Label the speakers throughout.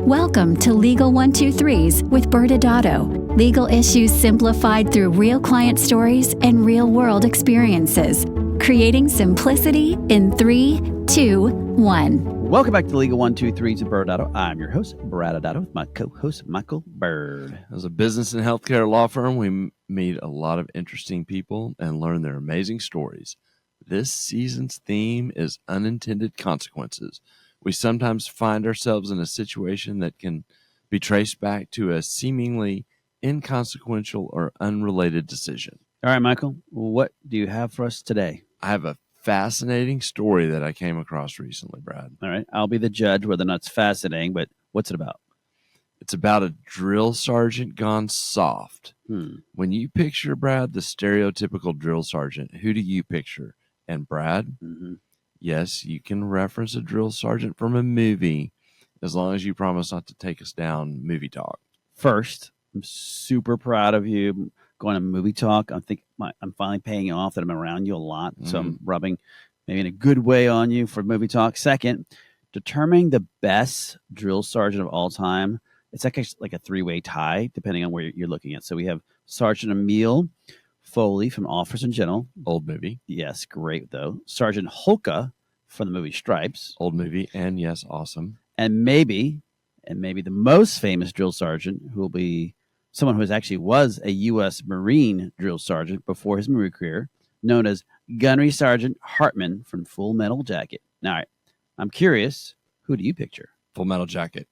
Speaker 1: Welcome to Legal 123s with ByrdAdatto. Legal issues simplified through real client stories and real-world experiences. Creating simplicity in 3, 2, 1.
Speaker 2: Welcome back to Legal 123s with ByrdAdatto. I'm your host, ByrdAdatto, with my co-host, Michael Byrd.
Speaker 3: As a business and healthcare law firm, we meet a lot of interesting people and learn their amazing stories. This season's theme is unintended consequences. We sometimes find ourselves in a situation that can be traced back to a seemingly inconsequential or unrelated decision.
Speaker 2: All right, Michael, what do you have for us today?
Speaker 3: I have a fascinating story that I came across recently, Brad.
Speaker 2: All right, I'll be the judge whether or not it's fascinating, but what's it about?
Speaker 3: It's about a drill sergeant gone soft. When you picture, Brad, the stereotypical drill sergeant, who do you picture? And Brad, yes, you can reference a drill sergeant from a movie as long as you promise not to take us down movie talk.
Speaker 2: First, I'm super proud of you going to movie talk. I think I'm finally paying you off that I'm around you a lot. So I'm rubbing maybe in a good way on you for movie talk. Second, determining the best drill sergeant of all time. It's actually like a three-way tie, depending on where you're looking at. So we have Sergeant Emil Foley from Officers in General.
Speaker 3: Old movie.
Speaker 2: Yes, great, though. Sergeant Holka from the movie Stripes.
Speaker 3: Old movie, and yes, awesome.
Speaker 2: And maybe the most famous drill sergeant, who will be someone who actually was a U.S. Marine drill sergeant before his Marine career, known as Gunnery Sergeant Hartman from Full Metal Jacket. Now, all right, I'm curious, who do you picture?
Speaker 3: Full Metal Jacket,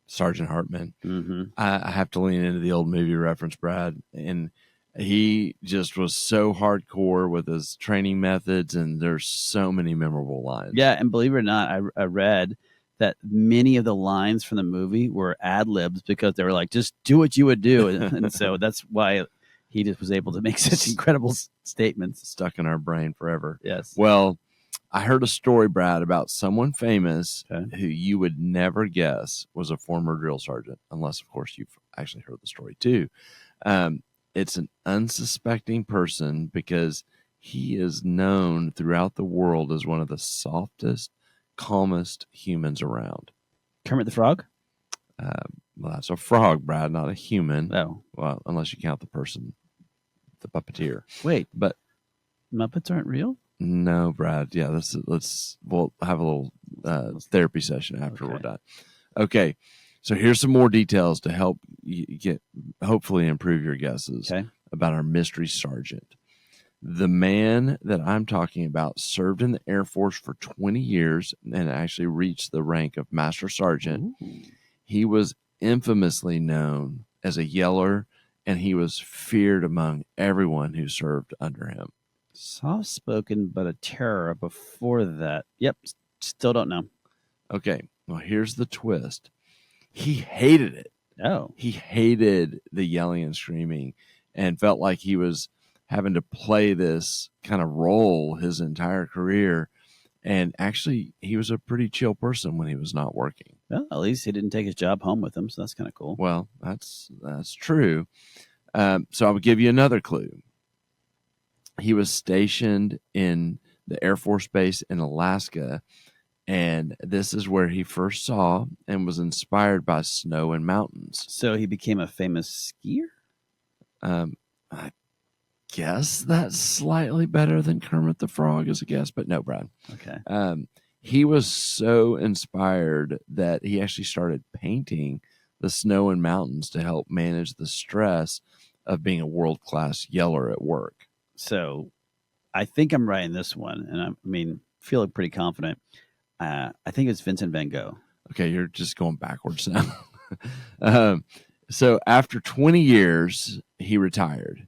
Speaker 3: Sergeant Hartman.
Speaker 2: Mm-hmm.
Speaker 3: I have to lean into the old movie reference, Brad, and he just was so hardcore with his training methods, and there's so many memorable lines.
Speaker 2: Yeah, and believe it or not, I read that many of the lines from the movie were ad-libs because they were like, just do what you would do. And so that's why he just was able to make such incredible statements.
Speaker 3: Stuck in our brain forever.
Speaker 2: Yes.
Speaker 3: Well, I heard a story, Brad, about someone famous
Speaker 2: Okay.
Speaker 3: who you would never guess was a former drill sergeant, unless, of course, you've actually heard the story too. It's an unsuspecting person because he is known throughout the world as one of the softest, calmest humans around.
Speaker 2: Kermit the Frog?
Speaker 3: Well, that's a frog, Brad, not a human.
Speaker 2: Oh.
Speaker 3: Well, unless you count the person, the puppeteer.
Speaker 2: Wait,
Speaker 3: But
Speaker 2: Muppets aren't real?
Speaker 3: no, Brad. Yeah, we'll have a little therapy session after we're done. Okay. So here's some more details to help you hopefully improve your guesses about our mystery sergeant. The man that I'm talking about served in the Air Force for 20 years and actually reached the rank of Master Sergeant. Ooh. He was infamously known as a yeller, and he was feared among everyone who served under him.
Speaker 2: Soft-spoken, but a terror before that. Yep, still don't know.
Speaker 3: Okay, well, here's the twist. He hated it.
Speaker 2: Oh.
Speaker 3: He hated the yelling and screaming and felt like he was having to play this kind of role his entire career. And actually, he was a pretty chill person when he was not working.
Speaker 2: Well, at least he didn't take his job home with him, so that's kind of cool.
Speaker 3: Well, that's true. So I'll give you another clue. He was stationed in the Air Force Base in Alaska, and this is where he first saw and was inspired by snow and mountains.
Speaker 2: So he became a famous skier?
Speaker 3: I guess that's slightly better than Kermit the Frog as a guess, but no, Brad.
Speaker 2: Okay.
Speaker 3: He was so inspired that he actually started painting the snow and mountains to help manage the stress of being a world-class yeller at work.
Speaker 2: So I think I'm right in this one, and feeling pretty confident. I think it's Vincent van Gogh.
Speaker 3: Okay, you're just going backwards now. So after 20 years, he retired,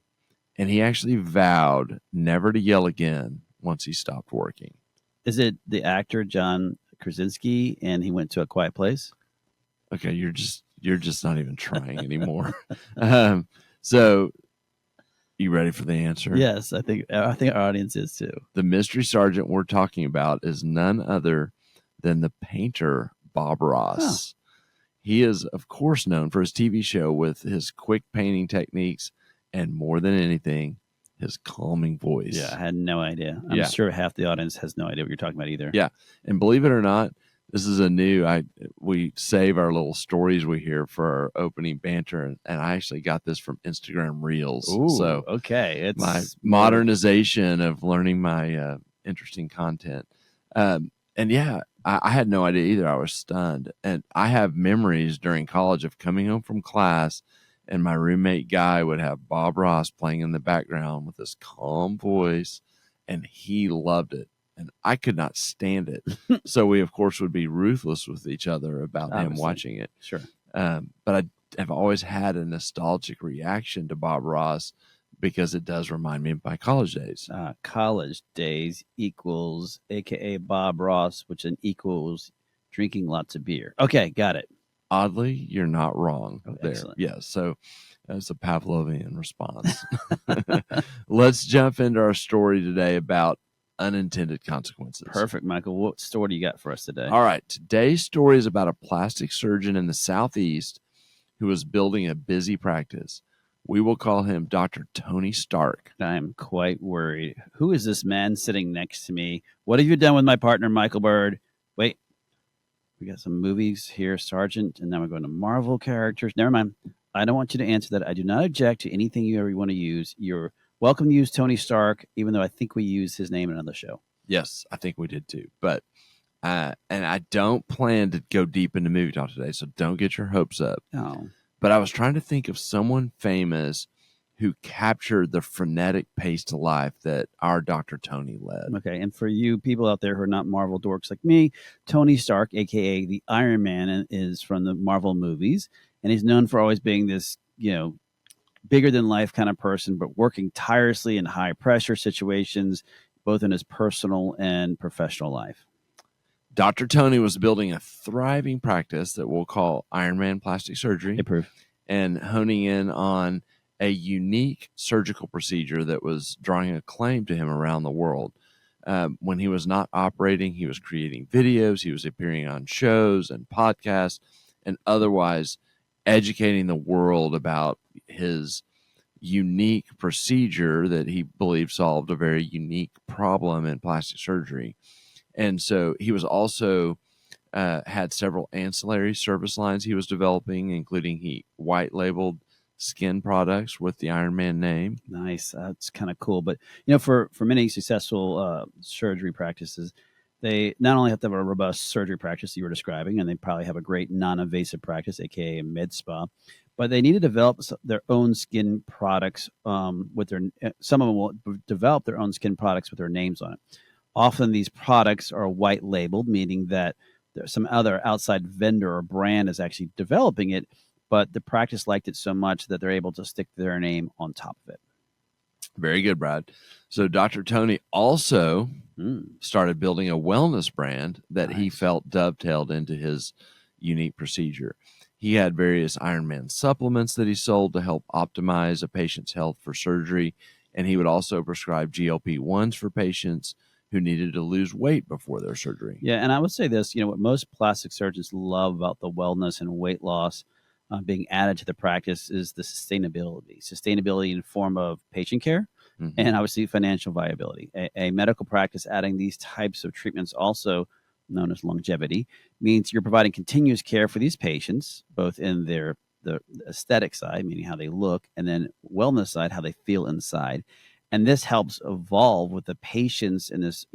Speaker 3: and he actually vowed never to yell again once he stopped working.
Speaker 2: Is it the actor John Krasinski, and he went to A Quiet Place?
Speaker 3: Okay, you're just not even trying anymore. So you ready for the answer?
Speaker 2: Yes, I think our audience is too.
Speaker 3: The mystery sergeant we're talking about is none other than the painter Bob Ross. Huh. He is, of course, known for his TV show with his quick painting techniques and, more than anything, his calming voice.
Speaker 2: Yeah, I had no idea. I'm sure half the audience has no idea what you're talking about either.
Speaker 3: Yeah, and believe it or not, This is we save our little stories we hear for our opening banter, and I actually got this from Instagram Reels.
Speaker 2: Ooh,
Speaker 3: so
Speaker 2: okay, it's
Speaker 3: my modernization of learning my interesting content. And yeah, I had no idea either. I was stunned, and I have memories during college of coming home from class, and my roommate Guy would have Bob Ross playing in the background with this calm voice, and he loved it. And I could not stand it. So we, of course, would be ruthless with each other about him watching it.
Speaker 2: Sure.
Speaker 3: But I have always had a nostalgic reaction to Bob Ross because it does remind me of my college days.
Speaker 2: College days equals, AKA Bob Ross, which then equals drinking lots of beer. Okay, got it.
Speaker 3: Oddly, you're not wrong there.
Speaker 2: Excellent.
Speaker 3: Yeah, so that's a Pavlovian response. Let's jump into our story today about unintended consequences.
Speaker 2: Perfect, Michael. What story do you got for us today?
Speaker 3: All right. Today's story is about a plastic surgeon in the Southeast who is building a busy practice. We will call him Dr. Tony Stark.
Speaker 2: I'm quite worried. Who is this man sitting next to me? What have you done with my partner, Michael Byrd? Wait, we got some movies here, Sergeant, and then we're going to Marvel characters. Never mind. I don't want you to answer that. I do not object to anything you ever want to use. You're welcome to use Tony Stark, even though I think we used his name in another show.
Speaker 3: Yes, I think we did too. But and I don't plan to go deep into movie talk today, so don't get your hopes up.
Speaker 2: Oh.
Speaker 3: But I was trying to think of someone famous who captured the frenetic pace to life that our Dr. Tony led.
Speaker 2: Okay, and for you people out there who are not Marvel dorks like me, Tony Stark, a.k.a. the Iron Man, is from the Marvel movies, and he's known for always being this, bigger-than-life kind of person, but working tirelessly in high-pressure situations, both in his personal and professional life.
Speaker 3: Dr. Tony was building a thriving practice that we'll call Iron Man Plastic Surgery, and honing in on a unique surgical procedure that was drawing acclaim to him around the world. When he was not operating, he was creating videos, he was appearing on shows and podcasts, and otherwise educating the world about his unique procedure that he believed solved a very unique problem in plastic surgery. And so he was also had several ancillary service lines he was developing, including he white labeled skin products with the Iron Man name.
Speaker 2: Nice. That's kind of cool. But, for many successful surgery practices, they not only have to have a robust surgery practice you were describing, and they probably have a great non-invasive practice, aka a med spa, but they need to develop their own skin products some of them will develop their own skin products with their names on it. Often these products are white labeled, meaning that there's some other outside vendor or brand is actually developing it, but the practice liked it so much that they're able to stick their name on top of it.
Speaker 3: Very good, Brad. So Dr. Tony also started building a wellness brand that he felt dovetailed into his unique procedure. He had various Iron Man supplements that he sold to help optimize a patient's health for surgery, and he would also prescribe GLP-1s for patients who needed to lose weight before their surgery.
Speaker 2: Yeah, and I would say this, what most plastic surgeons love about the wellness and weight loss being added to the practice is the sustainability in the form of patient care and obviously financial viability. A medical practice adding these types of treatments, also known as longevity, means you're providing continuous care for these patients, both in the aesthetic side, meaning how they look, and then wellness side, how they feel inside. And this helps evolve with the patients in this,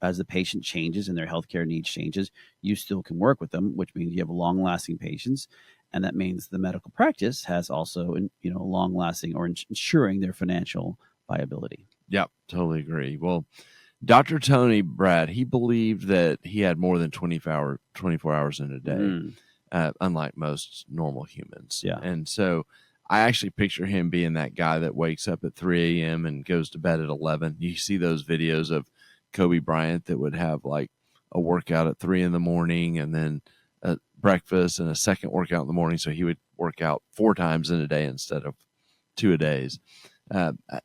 Speaker 2: as the patient changes and their healthcare needs changes, you still can work with them, which means you have long-lasting patients. And that means the medical practice has also, long-lasting or ensuring their financial viability.
Speaker 3: Yep, totally agree. Well, Dr. Tony, Brad, he believed that he had more than 24 hours in a day, unlike most normal humans.
Speaker 2: Yeah.
Speaker 3: And so I actually picture him being that guy that wakes up at 3 a.m. and goes to bed at 11. You see those videos of Kobe Bryant that would have like a workout at 3 in the morning and then a breakfast and a second workout in the morning. So he would work out 4 times in a day instead of 2 a days.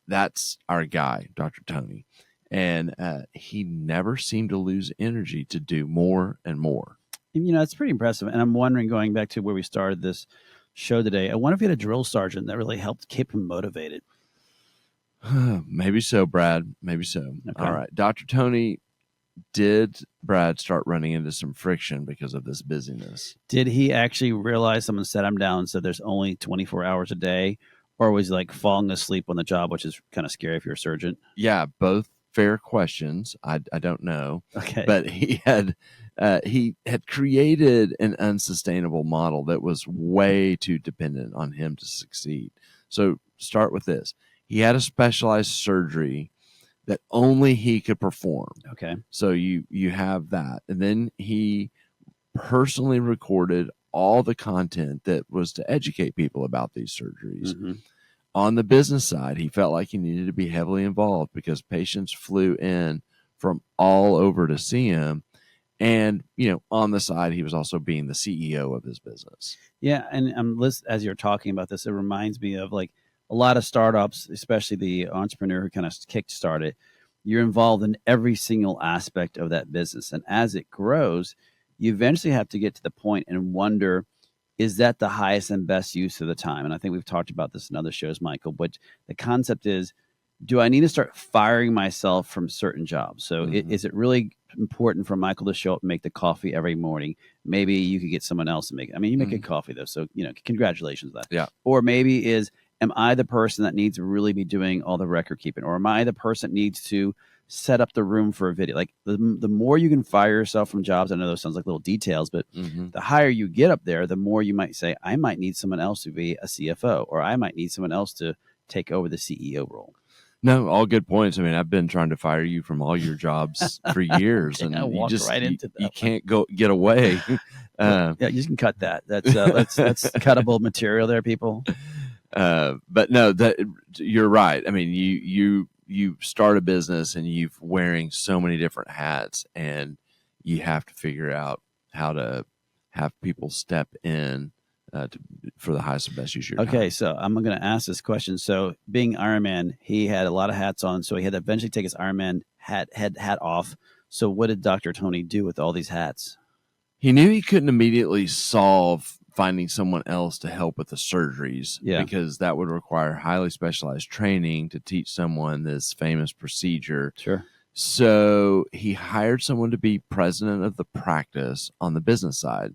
Speaker 3: That's our guy, Dr. Tony. And he never seemed to lose energy to do more and more.
Speaker 2: It's pretty impressive. And I'm wondering, going back to where we started this show today, I wonder if he had a drill sergeant that really helped keep him motivated.
Speaker 3: Maybe so, Brad. Maybe so. Okay. All right. Dr. Tony did Brad start running into some friction because of this busyness?
Speaker 2: Did he actually realize someone set him down and said there's only 24 hours a day? Or was he like falling asleep on the job, which is kind of scary if you're a surgeon?
Speaker 3: Yeah, both fair questions. I don't know.
Speaker 2: Okay.
Speaker 3: But he had created an unsustainable model that was way too dependent on him to succeed. So start with this. He had a specialized surgery that only he could perform.
Speaker 2: Okay.
Speaker 3: So you have that. And then he personally recorded all the content that was to educate people about these surgeries.
Speaker 2: Mm-hmm.
Speaker 3: On the business side, he felt like he needed to be heavily involved because patients flew in from all over to see him. And, on the side, he was also being the CEO of his business.
Speaker 2: Yeah. And as you're talking about this, it reminds me of like a lot of startups, especially the entrepreneur who kind of kickstart it. You're involved in every single aspect of that business. And as it grows, you eventually have to get to the point and wonder, is that the highest and best use of the time? And I think we've talked about this in other shows, Michael, but the concept is, do I need to start firing myself from certain jobs? So is it really important for Michael to show up and make the coffee every morning? Maybe you could get someone else to make it. I mean, you make good coffee though. So, congratulations on that.
Speaker 3: Yeah.
Speaker 2: Or maybe am I the person that needs to really be doing all the record keeping? Or am I the person that needs to set up the room for a video? Like the more you can fire yourself from jobs, I know those sounds like little details, but the higher you get up there, the more you might say, I might need someone else to be a CFO, or I might need someone else to take over the CEO role.
Speaker 3: No, all good points. I mean, I've been trying to fire you from all your jobs for years, and you can't get away.
Speaker 2: Yeah, you can cut that. That's cuttable material there, people.
Speaker 3: But no, that you're right. I mean, you start a business and you're wearing so many different hats, and you have to figure out how to have people step in for the highest and best use of your time.
Speaker 2: Okay, so I'm going to ask this question. So, being Iron Man, he had a lot of hats on, so he had to eventually take his Iron Man hat off. So, what did Dr. Tony do with all these hats?
Speaker 3: He knew he couldn't immediately solve finding someone else to help with the surgeries, because that would require highly specialized training to teach someone this famous procedure.
Speaker 2: Sure.
Speaker 3: So he hired someone to be president of the practice on the business side,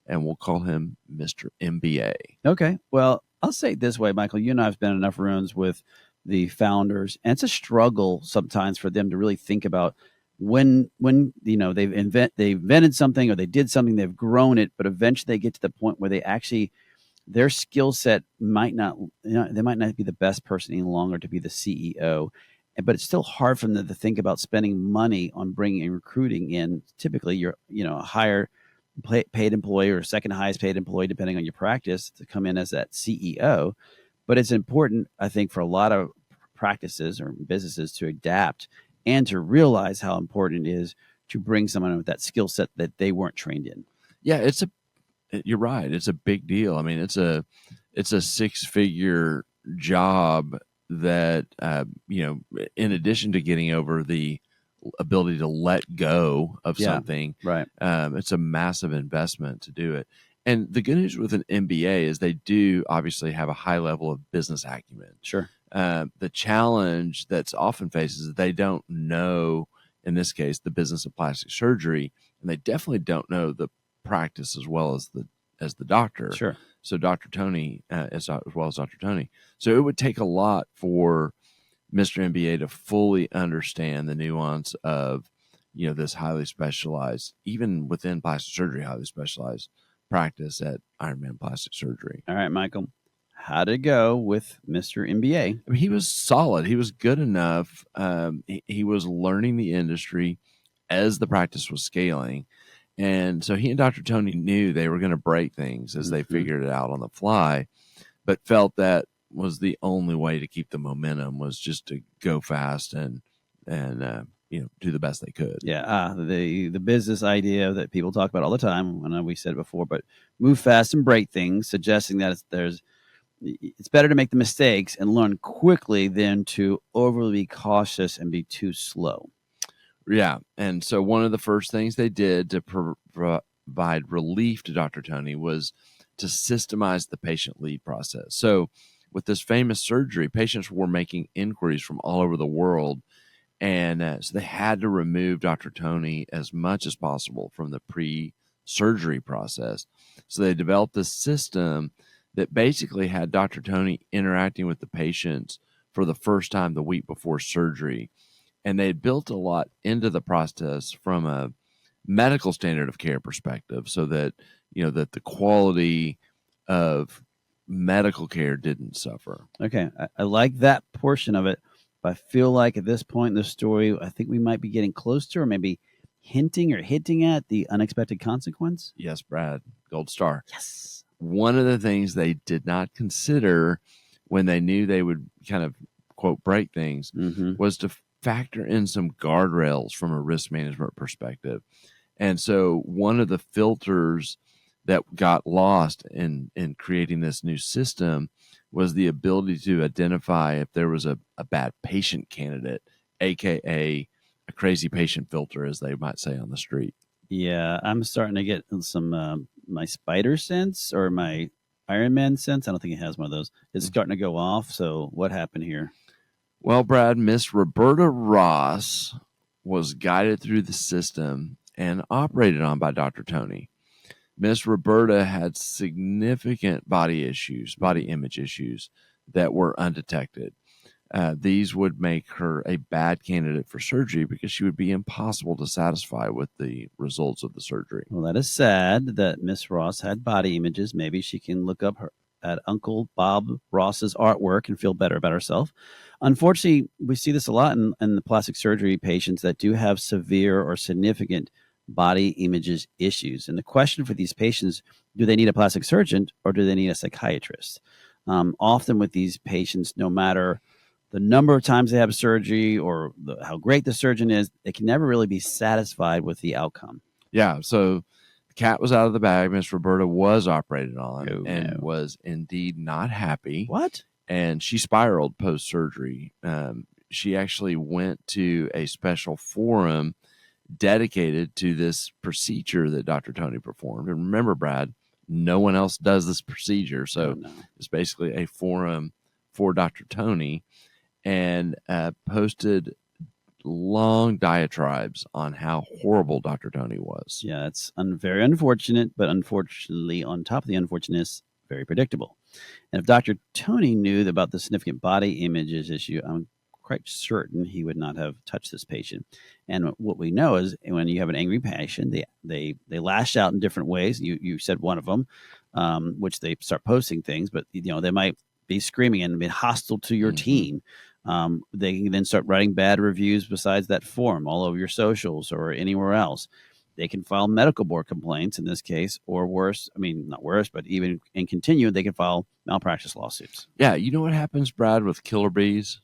Speaker 3: and we'll call him Mr. MBA. Okay.
Speaker 2: Well, I'll say it this way, Michael. You and I have been in enough rooms with the founders, and it's a struggle sometimes for them to really think about when they've invented something or they did something, they've grown it, but eventually they get to the point where their skill set might not, they might not be the best person any longer to be the CEO, but it's still hard for them to think about spending money on bringing and recruiting in. Typically, you're a higher paid employee or second highest paid employee, depending on your practice, to come in as that CEO. But it's important, I think, for a lot of practices or businesses to adapt and to realize how important it is to bring someone with that skill set that they weren't trained in.
Speaker 3: Yeah, you're right. It's a big deal. I mean, it's a 6-figure job that, in addition to getting over the ability to let go of something,
Speaker 2: right?
Speaker 3: It's a massive investment to do it. And the good news with an MBA is they do obviously have a high level of business acumen.
Speaker 2: Sure.
Speaker 3: The challenge that's often faced is they don't know, in this case, the business of plastic surgery, and they definitely don't know the practice as well as the doctor.
Speaker 2: Sure.
Speaker 3: So Dr. Tony, as well as Dr. Tony. So it would take a lot for Mr. MBA to fully understand the nuance of, this highly specialized, even within plastic surgery, highly specialized practice at Iron Man Plastic Surgery.
Speaker 2: All right, Michael, how did it go with Mr. MBA?
Speaker 3: I mean, he was solid. He was good enough. He was learning the industry as the practice was scaling. And so he and Dr. Tony knew they were going to break things as they figured it out on the fly, but felt that was the only way to keep the momentum, was just to go fast and do the best they could.
Speaker 2: Yeah, the business idea that people talk about all the time. I know we said it before, but move fast and break things, suggesting that it's better to make the mistakes and learn quickly than to overly be cautious and be too slow.
Speaker 3: Yeah, and so one of the first things they did to provide relief to Dr. Tony was to systemize the patient lead process. So with this famous surgery, patients were making inquiries from all over the world, And so they had to remove Dr. Tony as much as possible from the pre-surgery process. So they developed this system that basically had Dr. Tony interacting with the patients for the first time the week before surgery. And they had built a lot into the process from a medical standard of care perspective, so that, that the quality of medical care didn't suffer.
Speaker 2: Okay. I like that portion of it, but I feel like at this point in the story, I think we might be getting close to, or maybe hinting at the unexpected consequence.
Speaker 3: Yes, Brad, gold star.
Speaker 2: Yes.
Speaker 3: One of the things they did not consider when they knew they would kind of, quote, break things was to factor in some guardrails from a risk management perspective. And so one of the filters that got lost in creating this new system was the ability to identify if there was a bad patient candidate, aka a crazy patient filter, as they might say on the street.
Speaker 2: Yeah, I'm starting to get some my spider sense or my Iron Man sense. I don't think it has one of those. It's starting to go off. So what happened here?
Speaker 3: Well, Brad, Miss Roberta Ross was guided through the system and operated on by Dr. Tony. Miss Roberta had significant body image issues that were undetected. These would make her a bad candidate for surgery because she would be impossible to satisfy with the results of the surgery.
Speaker 2: Well, that is sad that Miss Ross had body images. Maybe she can look up at Uncle Bob Ross's artwork and feel better about herself. Unfortunately, we see this a lot in the plastic surgery patients that do have severe or significant body images issues. And the question for these patients, do they need a plastic surgeon or do they need a psychiatrist? Often with these patients, no matter the number of times they have surgery or how great the surgeon is, they can never really be satisfied with the outcome.
Speaker 3: Yeah, so the cat was out of the bag. Miss Roberta was operated on was indeed not happy.
Speaker 2: What?
Speaker 3: And she spiraled post-surgery. She actually went to a special forum dedicated to this procedure that Dr. Tony performed. And remember, Brad, no one else does this procedure. So it's basically a forum for Dr. Tony, and posted long diatribes on how horrible Dr. Tony was.
Speaker 2: Yeah, it's very unfortunate, but unfortunately, on top of the unfortunateness, very predictable. And if Dr. Tony knew about the significant body images issue, I'm quite certain he would not have touched this patient. And what we know is when you have an angry patient, they lash out in different ways. You said one of them, which they start posting things, but they might be screaming and be hostile to your team. They can then start writing bad reviews besides that forum all over your socials or anywhere else. They can file medical board complaints in this case, or worse, not worse, but even and continue, they can file malpractice lawsuits.
Speaker 3: Yeah, you know what happens, Brad, with killer bees?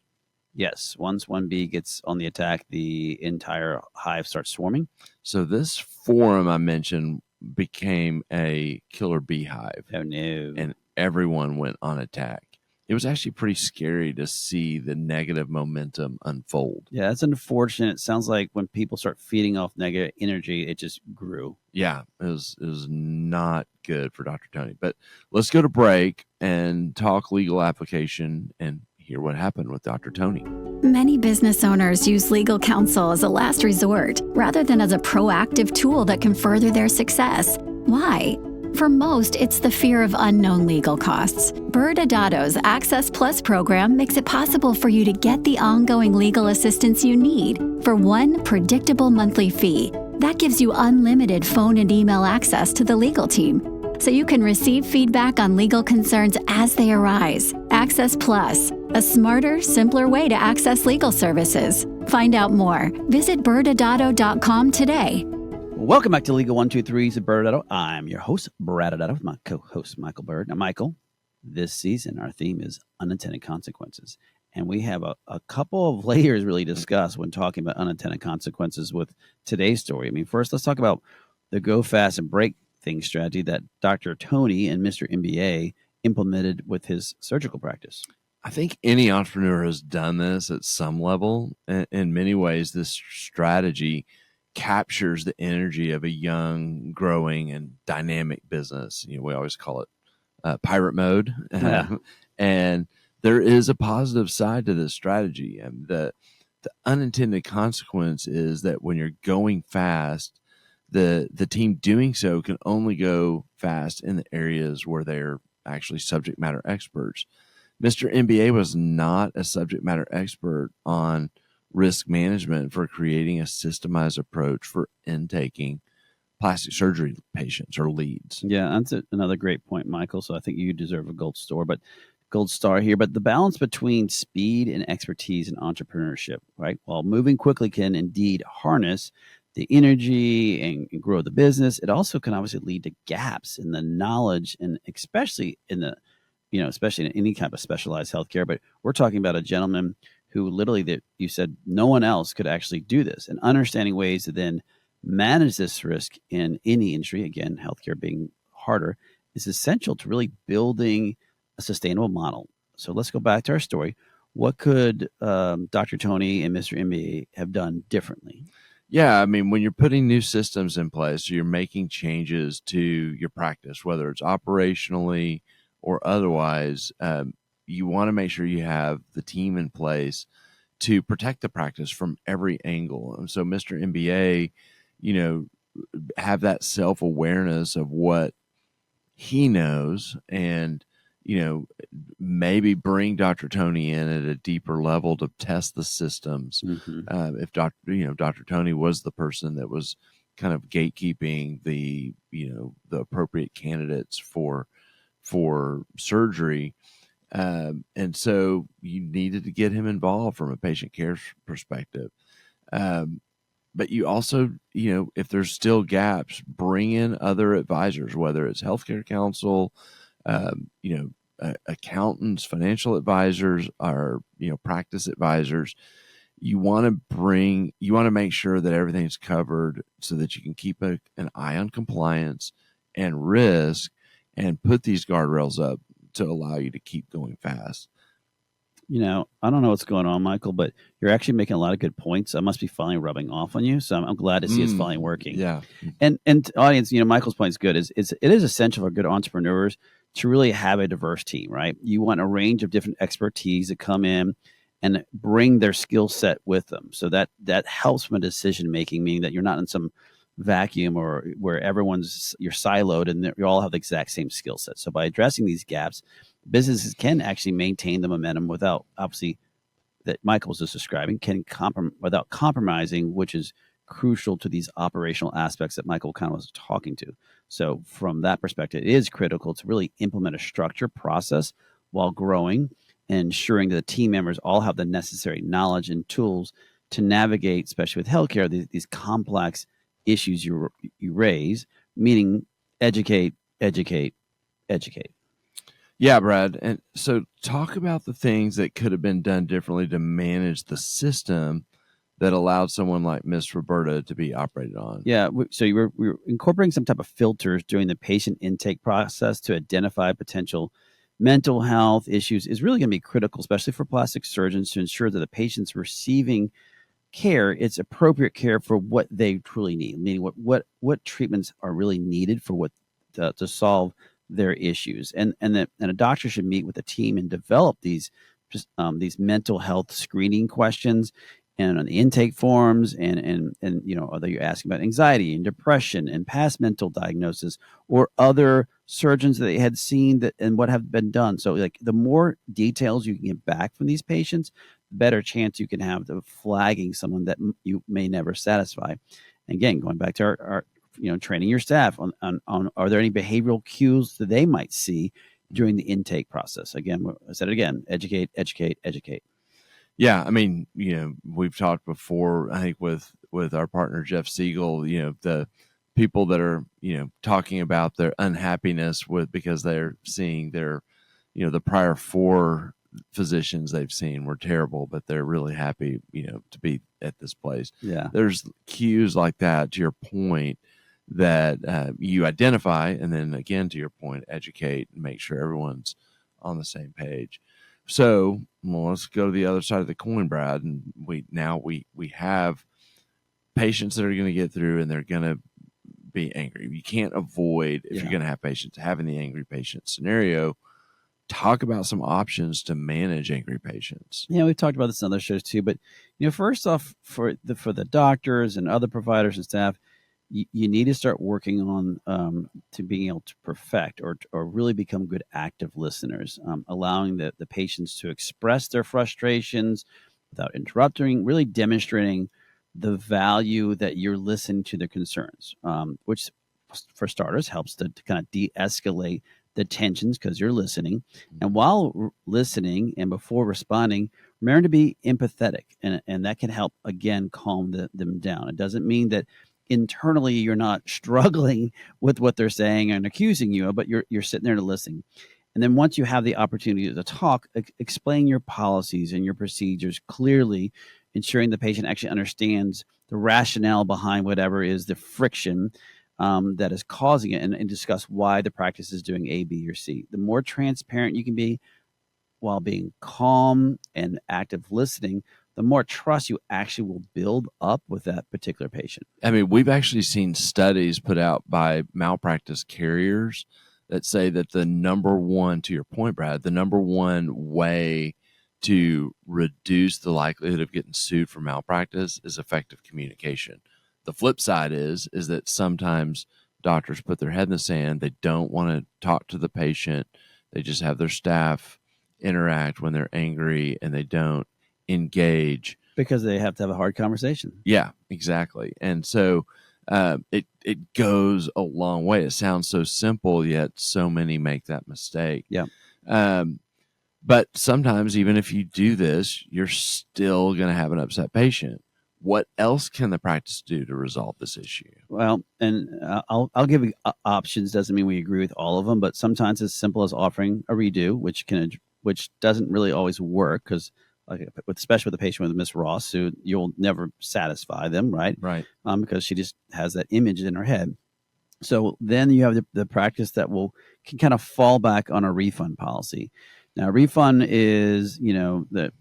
Speaker 2: Yes, once one bee gets on the attack, the entire hive starts swarming.
Speaker 3: So this forum I mentioned became a killer beehive.
Speaker 2: Oh, no.
Speaker 3: And everyone went on attack. It was actually pretty scary to see the negative momentum unfold.
Speaker 2: Yeah, that's unfortunate. It sounds like when people start feeding off negative energy, it just grew.
Speaker 3: Yeah, it was not good for Dr. Tony. But let's go to break and talk legal application and hear what happened with Dr. Tony.
Speaker 1: Many business owners use legal counsel as a last resort rather than as a proactive tool that can further their success. Why? For most, it's the fear of unknown legal costs. ByrdAdatto's Access Plus program makes it possible for you to get the ongoing legal assistance you need for one predictable monthly fee. That gives you unlimited phone and email access to the legal team, so you can receive feedback on legal concerns as they arise. Access Plus, a smarter, simpler way to access legal services. Find out more. Visit ByrdAdatto.com today.
Speaker 2: Welcome back to Legal 123's at ByrdAdatto. I'm your host, ByrdAdatto, with my co-host, Michael Byrd. Now, Michael, this season, our theme is unintended consequences. And we have a couple of layers really discussed when talking about unintended consequences with today's story. First, let's talk about the go fast and break things strategy that Dr. Tony and Mr. MBA implemented with his surgical practice.
Speaker 3: I think any entrepreneur has done this at some level. In many ways, this strategy captures the energy of a young, growing, and dynamic business. We always call it pirate mode. And there is a positive side to this strategy. And the the unintended consequence is that when you're going fast, the team doing so can only go fast in the areas where they're actually subject matter experts. Mr. MBA was not a subject matter expert on risk management for creating a systemized approach for intaking plastic surgery patients or leads.
Speaker 2: Yeah, that's another great point, Michael. So I think you deserve a gold star here. But the balance between speed and expertise in entrepreneurship, right? While moving quickly can indeed harness the energy and grow the business, it also can obviously lead to gaps in the knowledge, and especially especially in any kind of specialized healthcare. But we're talking about a gentleman who literally, that you said no one else could actually do this, and understanding ways to then manage this risk in any industry, again, healthcare being harder, is essential to really building a sustainable model. So let's go back to our story. What could Dr. Tony and Mr. MBA have done differently?
Speaker 3: Yeah, I mean, when you're putting new systems in place, you're making changes to your practice, whether it's operationally or otherwise, you want to make sure you have the team in place to protect the practice from every angle. And so Mr. MBA, have that self-awareness of what he knows, and maybe bring Dr. Tony in at a deeper level to test the systems.
Speaker 2: Mm-hmm.
Speaker 3: If Dr. Tony was the person that was kind of gatekeeping the appropriate candidates for surgery, and so you needed to get him involved from a patient care perspective. But you also, if there's still gaps, bring in other advisors, whether it's healthcare counsel, accountants, financial advisors, or practice advisors. You want to make sure that everything's covered so that you can keep an eye on compliance and risk, and put these guardrails up to allow you to keep going fast.
Speaker 2: I don't know what's going on, Michael, but you're actually making a lot of good points. I must be finally rubbing off on you, so I'm glad to see it's finally working.
Speaker 3: Yeah.
Speaker 2: And audience, Michael's point is good. It is essential for good entrepreneurs to really have a diverse team, right? You want a range of different expertise to come in and bring their skill set with them, so that helps with decision making, meaning that you're not in some vacuum or where you're siloed and you all have the exact same skill set. So by addressing these gaps, businesses can actually maintain the momentum without, obviously, that Michael was just describing, without compromising, which is crucial to these operational aspects that Michael kind of was talking to. So from that perspective, it is critical to really implement a structure process while growing and ensuring that the team members all have the necessary knowledge and tools to navigate, especially with healthcare, these complex issues you raise, meaning educate.
Speaker 3: Yeah, Brad. And so talk about the things that could have been done differently to manage the system that allowed someone like Miss Roberta to be operated on.
Speaker 2: Yeah. So we were incorporating some type of filters during the patient intake process to identify potential mental health issues is really going to be critical, especially for plastic surgeons, to ensure that the patient's receiving care, it's appropriate care for what they truly need, meaning what treatments are really needed for what to solve their issues, and a doctor should meet with a team and develop these mental health screening questions and on the intake forms, and whether you're asking about anxiety and depression and past mental diagnosis or other surgeons that they had seen that and what have been done. So like the more details you can get back from these patients, the better chance you can have of flagging someone that you may never satisfy. And again, going back to our training your staff on are there any behavioral cues that they might see during the intake process? Again, I said it again, educate.
Speaker 3: Yeah, I mean, we've talked before, I think with our partner Jeff Siegel, the people that are, talking about their unhappiness because they're seeing their, the prior 4 physicians they've seen were terrible, but they're really happy, to be at this place.
Speaker 2: Yeah.
Speaker 3: There's cues like that, to your point, that you identify, and then again, to your point, educate and make sure everyone's on the same page. So, let's go to the other side of the coin, Brad. And we have patients that are going to get through, and they're going to be angry. You can't avoid, if you're going to have patients, having the angry patient scenario. talk about some options to manage angry patients.
Speaker 2: Yeah, we've talked about this in other shows too, but first off, for the doctors and other providers and staff, you need to start working on to being able to perfect or really become good active listeners, allowing the patients to express their frustrations without interrupting, really demonstrating the value that you're listening to their concerns, which for starters helps to kind of de-escalate the tensions because you're listening. And while listening and before responding, remember to be empathetic, and that can help, again, calm them down. It doesn't mean that internally you're not struggling with what they're saying and accusing you, but you're sitting there to listen. And then once you have the opportunity to talk, explain your policies and your procedures clearly, ensuring the patient actually understands the rationale behind whatever is the friction that is causing it, and discuss why the practice is doing A, B, or C. The more transparent you can be while being calm and active listening, the more trust you actually will build up with that particular patient.
Speaker 3: I mean, we've actually seen studies put out by malpractice carriers that say that the number one, to your point, Brad, the number one way to reduce the likelihood of getting sued for malpractice is effective communication. The flip side is that sometimes doctors put their head in the sand. They don't want to talk to the patient. They just have their staff interact when they're angry, and they don't engage
Speaker 2: because they have to have a hard conversation.
Speaker 3: Yeah, exactly. And so it goes a long way. It sounds so simple, yet so many make that mistake.
Speaker 2: Yeah.
Speaker 3: But sometimes, even if you do this, you're still going to have an upset patient. What else can the practice do to resolve this issue?
Speaker 2: Well, and I'll give you options. Doesn't mean we agree with all of them, but sometimes it's simple as offering a redo, which doesn't really always work because, especially with the patient with Miss Ross, who you'll never satisfy them, right?
Speaker 3: Right.
Speaker 2: Because she just has that image in her head. So then you have the practice that can kind of fall back on a refund policy. Now, refund is, the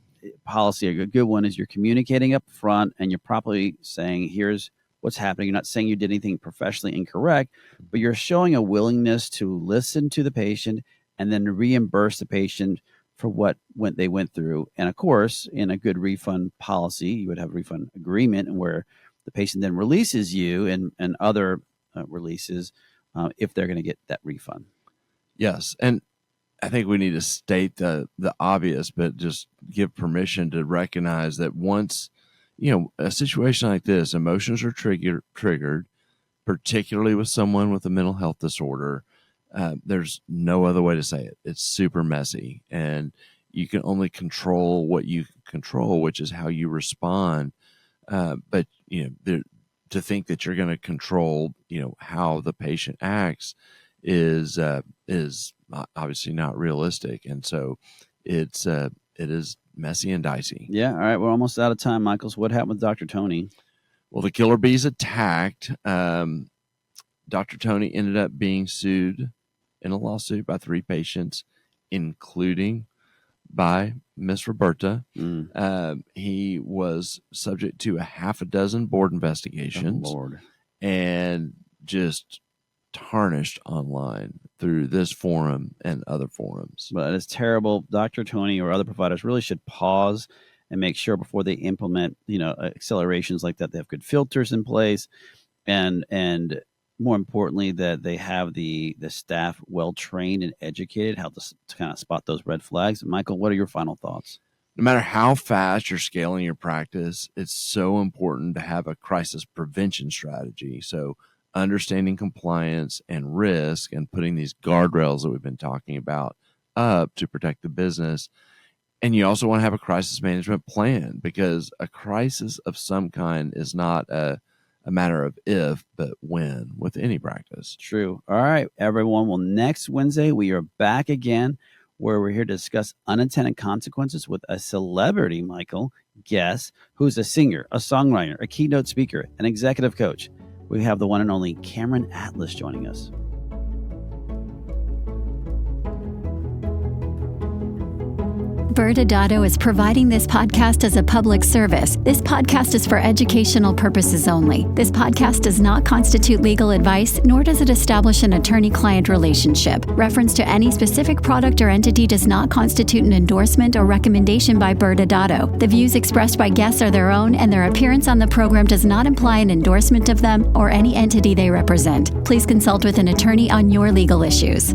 Speaker 2: policy. A good one is you're communicating up front and you're properly saying, here's what's happening. You're not saying you did anything professionally incorrect, but you're showing a willingness to listen to the patient and then reimburse the patient for what they went through. And of course, in a good refund policy, you would have a refund agreement where the patient then releases you and other releases if they're going to get that refund.
Speaker 3: Yes. And I think we need to state the obvious, but just give permission to recognize that once, a situation like this, emotions are triggered, particularly with someone with a mental health disorder. There's no other way to say it. It's super messy, and you can only control what you can control, which is how you respond. But to think that you're going to control, how the patient acts is obviously not realistic, and so it is messy and dicey.
Speaker 2: Yeah. All right, we're almost out of time, Michael. So what happened with Dr. Tony?
Speaker 3: Well, the killer bees attacked. Dr. Tony ended up being sued in a lawsuit by 3 patients, including by Miss Roberta. He was subject to a half a dozen board investigations.
Speaker 2: Oh, Lord.
Speaker 3: And just tarnished online through this forum and other forums.
Speaker 2: But it's terrible. Dr. Tony or other providers really should pause and make sure before they implement, accelerations like that, they have good filters in place, and more importantly, that they have the staff well trained and educated how to kind of spot those red flags. Michael, what are your final thoughts?
Speaker 3: No matter how fast you're scaling your practice, it's so important to have a crisis prevention strategy. So understanding compliance and risk and putting these guardrails that we've been talking about up to protect the business. And you also want to have a crisis management plan, because a crisis of some kind is not a matter of if, but when with any practice.
Speaker 2: True. All right, everyone. Well, next Wednesday, we are back again, where we're here to discuss unintended consequences with a celebrity, Michael, guest, who's a singer, a songwriter, a keynote speaker, an executive coach. We have the one and only Cameron Atlas joining us.
Speaker 1: ByrdAdatto is providing this podcast as a public service. This podcast is for educational purposes only. This podcast does not constitute legal advice, nor does it establish an attorney-client relationship. Reference to any specific product or entity does not constitute an endorsement or recommendation by ByrdAdatto. The views expressed by guests are their own, and their appearance on the program does not imply an endorsement of them or any entity they represent. Please consult with an attorney on your legal issues.